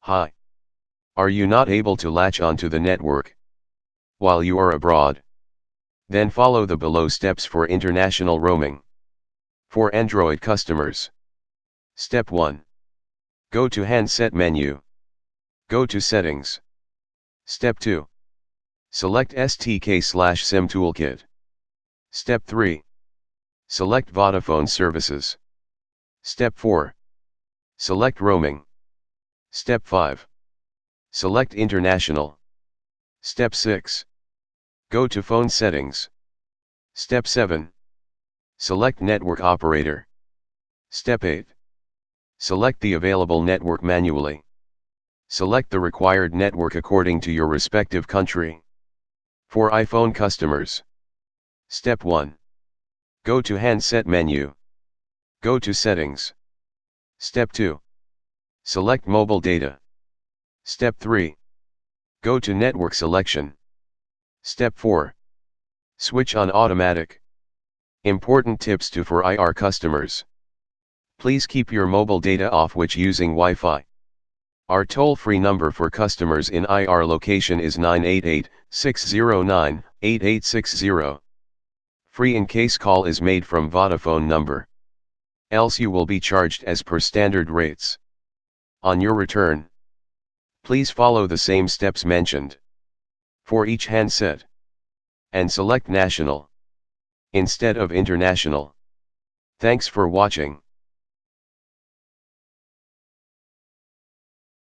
Hi. Are you not able to latch onto the network while you are abroad? Then follow the below steps for international roaming. For Android customers. Step 1. Go to handset menu. Go to settings. Step 2. Select STK/SIM Toolkit. Step 3. Select Vodafone services. Step 4. Select roaming. Step 5. Select international. Step 6. Go to phone settings. Step 7. Select network operator. Step 8. Select the available network manually. Select the required network according to your respective country. For iPhone customers. Step 1. Go to handset menu. Go to settings. Step 2. Select mobile data. Step 3. Go to network selection. Step 4. Switch on automatic. Important tips for IR customers. Please keep your mobile data off which using Wi-Fi. Our toll-free number for customers in IR location is 988-609-8860. Free in case call is made from Vodafone number. Else you will be charged as per standard rates. On your return, please follow the same steps mentioned for each handset and select national instead of international. Thanks for watching.